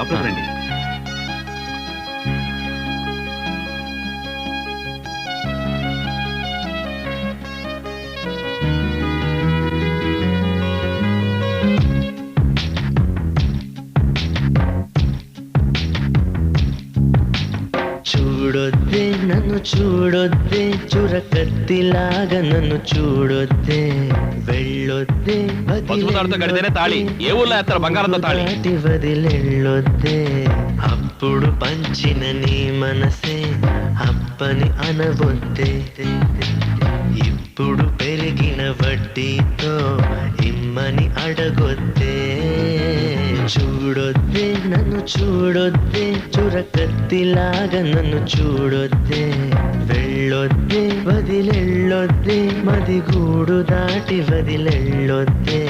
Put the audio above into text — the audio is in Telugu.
లోపలికి రండి. చూడొద్దే నన్ను చూడొద్దే చురకత్తిలాగా నన్ను చూడొద్దే వెళ్ళొద్దే పసుపుతాడుతో కడితేనే తాళి. ఏ ఊళ్ళో వేస్తారు బంగారంతో తాళి? వదిలెళ్ళొద్దే అప్పుడు పంచిన నీ మనసే అప్పని అనవొద్దే ఇప్పుడు పెరిగిన వడ్డీతో ఇమ్మని అడగొద్దే చూడొద్దే నన్ను చూడొద్దే చురకత్తిలాగా నన్ను చూడొద్దే వెళ్ళొద్దే వదిలెళ్ళొద్దే మదిగూడు దాటి వదిలెళ్ళొద్దే